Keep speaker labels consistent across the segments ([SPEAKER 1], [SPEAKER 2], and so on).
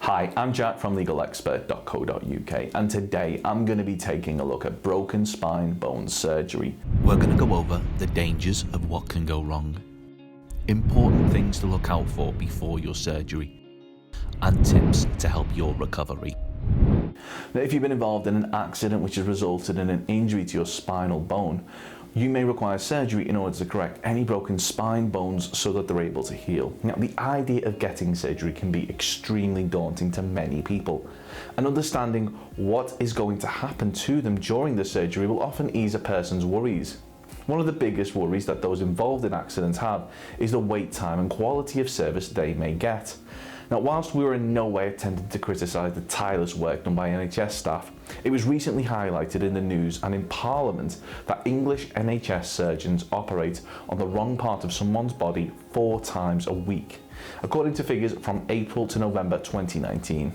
[SPEAKER 1] Hi, I'm Jack from legalexpert.co.uk, and today I'm going to be taking a look at broken spine bone surgery.
[SPEAKER 2] We're going to go over the dangers of what can go wrong, important things to look out for before your surgery, and tips to help your recovery.
[SPEAKER 1] Now, if you've been involved in an accident which has resulted in an injury to your spinal bone, you may require surgery in order to correct any broken spine bones so that they're able to heal. Now, the idea of getting surgery can be extremely daunting to many people, and understanding what is going to happen to them during the surgery will often ease a person's worries. One of the biggest worries that those involved in accidents have is the wait time and quality of service they may get. Now, whilst we were in no way attempting to criticise the tireless work done by NHS staff, it was recently highlighted in the news and in Parliament that English NHS surgeons operate on the wrong part of someone's body 4 times a week, according to figures from April to November 2019.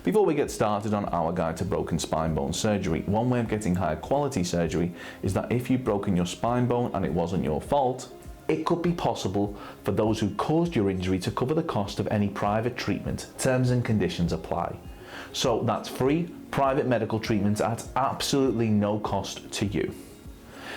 [SPEAKER 1] Before we get started on our guide to broken spine bone surgery, one way of getting higher quality surgery is that if you've broken your spine bone and it wasn't your fault, it could be possible for those who caused your injury to cover the cost of any private treatment. Terms and conditions apply. So that's free private medical treatment at absolutely no cost to you.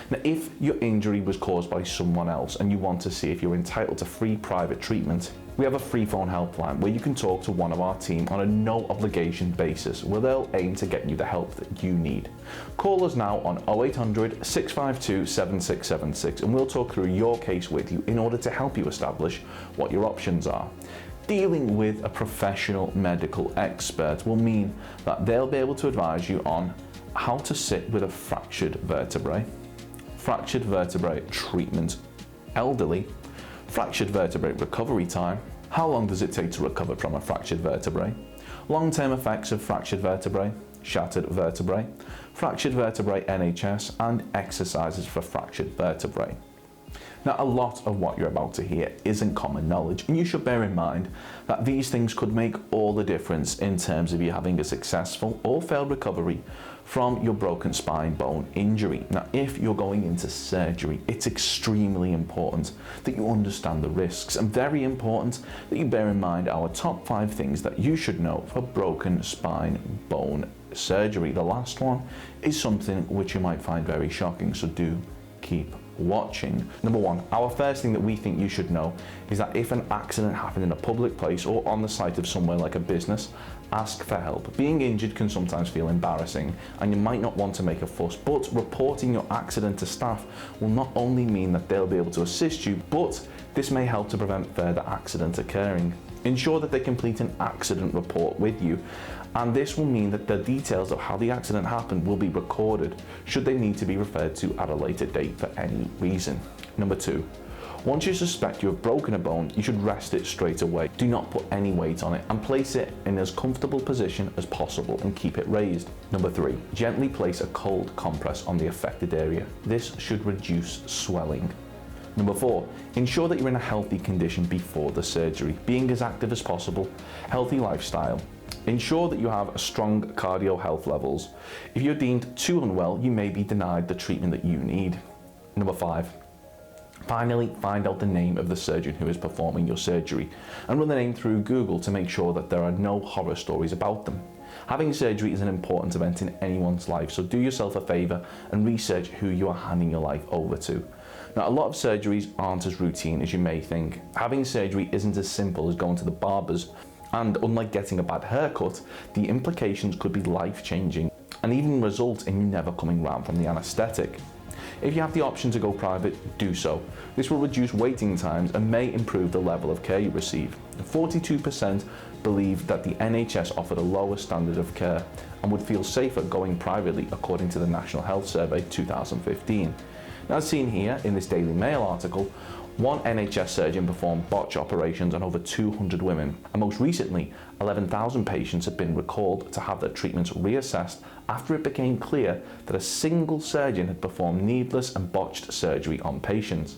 [SPEAKER 1] Now, if your injury was caused by someone else and you want to see if you're entitled to free private treatment, we have a free phone helpline where you can talk to one of our team on a no obligation basis, where they'll aim to get you the help that you need. Call us now on 0800 652 7676 and we'll talk through your case with you in order to help you establish what your options are. Dealing with a professional medical expert will mean that they'll be able to advise you on how to sit with a fractured vertebrae treatment, elderly, fractured vertebrae recovery time, how long does it take to recover from a fractured vertebrae, long-term effects of fractured vertebrae, shattered vertebrae, fractured vertebrae NHS, and exercises for fractured vertebrae. Now, a lot of what you're about to hear isn't common knowledge, and you should bear in mind that these things could make all the difference in terms of you having a successful or failed recovery from your broken spine bone injury. Now, if you're going into surgery, it's extremely important that you understand the risks, and very important that you bear in mind our top 5 things that you should know for broken spine bone surgery. The last one is something which you might find very shocking, so do keep watching. Number 1, our first thing that we think you should know is that if an accident happened in a public place or on the site of somewhere like a business, ask for help. Being injured can sometimes feel embarrassing and you might not want to make a fuss, but reporting your accident to staff will not only mean that they'll be able to assist you, but this may help to prevent further accidents occurring. Ensure that they complete an accident report with you, and this will mean that the details of how the accident happened will be recorded should they need to be referred to at a later date for any reason. Number 2, once you suspect you have broken a bone, you should rest it straight away. Do not put any weight on it and place it in as comfortable position as possible and keep it raised. Number 3, gently place a cold compress on the affected area. This should reduce swelling. Number 4, ensure that you're in a healthy condition before the surgery, being as active as possible, healthy lifestyle. Ensure that you have strong cardio health levels. If you're deemed too unwell, you may be denied the treatment that you need. Number 5, finally, find out the name of the surgeon who is performing your surgery and run the name through Google to make sure that there are no horror stories about them. Having surgery is an important event in anyone's life, so do yourself a favour and research who you are handing your life over to. Now, a lot of surgeries aren't as routine as you may think. Having surgery isn't as simple as going to the barber's, and unlike getting a bad haircut, the implications could be life-changing and even result in you never coming round from the anaesthetic. If you have the option to go private, do so. This will reduce waiting times and may improve the level of care you receive. 42% believe that the NHS offered a lower standard of care and would feel safer going privately, according to the National Health Survey 2015. Now, as seen here in this Daily Mail article, one NHS surgeon performed botch operations on over 200 women, and most recently, 11,000 patients have been recalled to have their treatments reassessed after it became clear that a single surgeon had performed needless and botched surgery on patients.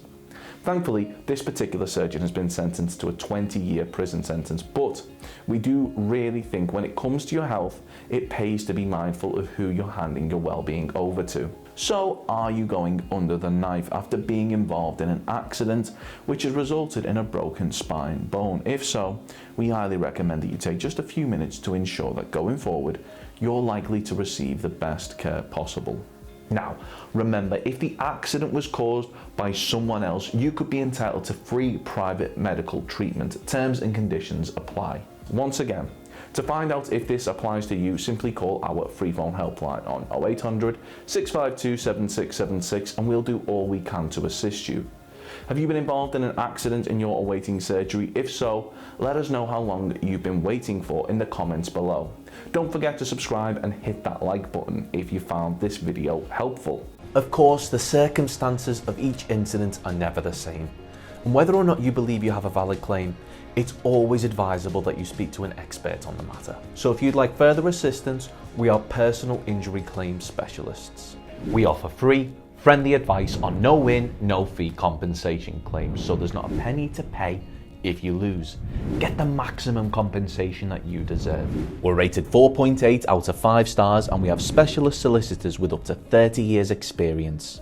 [SPEAKER 1] Thankfully, this particular surgeon has been sentenced to a 20-year prison sentence, but we do really think when it comes to your health, it pays to be mindful of who you're handing your well-being over to. So, are you going under the knife after being involved in an accident which has resulted in a broken spine bone? If so, we highly recommend that you take just a few minutes to ensure that going forward, you're likely to receive the best care possible. Now, remember, if the accident was caused by someone else, you could be entitled to free private medical treatment. Terms and conditions apply. Once again, to find out if this applies to you, simply call our freephone helpline on 0800 652 7676 and we'll do all we can to assist you. Have you been involved in an accident and you're awaiting surgery? If so, let us know how long you've been waiting for in the comments below. Don't forget to subscribe and hit that like button if you found this video helpful. Of course, the circumstances of each incident are never the same. And whether or not you believe you have a valid claim, it's always advisable that you speak to an expert on the matter. So if you'd like further assistance, we are personal injury claim specialists. We offer free, friendly advice on no win, no fee compensation claims, so there's not a penny to pay if you lose. Get the maximum compensation that you deserve. We're rated 4.8 out of 5 stars and we have specialist solicitors with up to 30 years experience.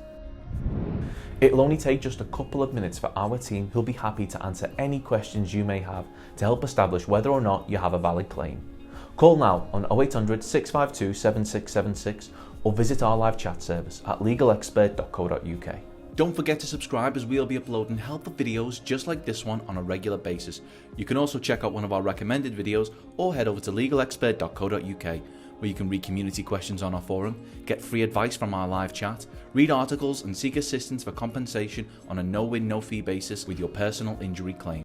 [SPEAKER 1] It'll only take just a couple of minutes for our team who'll be happy to answer any questions you may have to help establish whether or not you have a valid claim. Call now on 0800 652 7676 or visit our live chat service at legalexpert.co.uk. Don't forget to subscribe as we'll be uploading helpful videos just like this one on a regular basis. You can also check out one of our recommended videos or head over to legalexpert.co.uk where you can read community questions on our forum, get free advice from our live chat, read articles and seek assistance for compensation on a no-win, no-fee basis with your personal injury claim.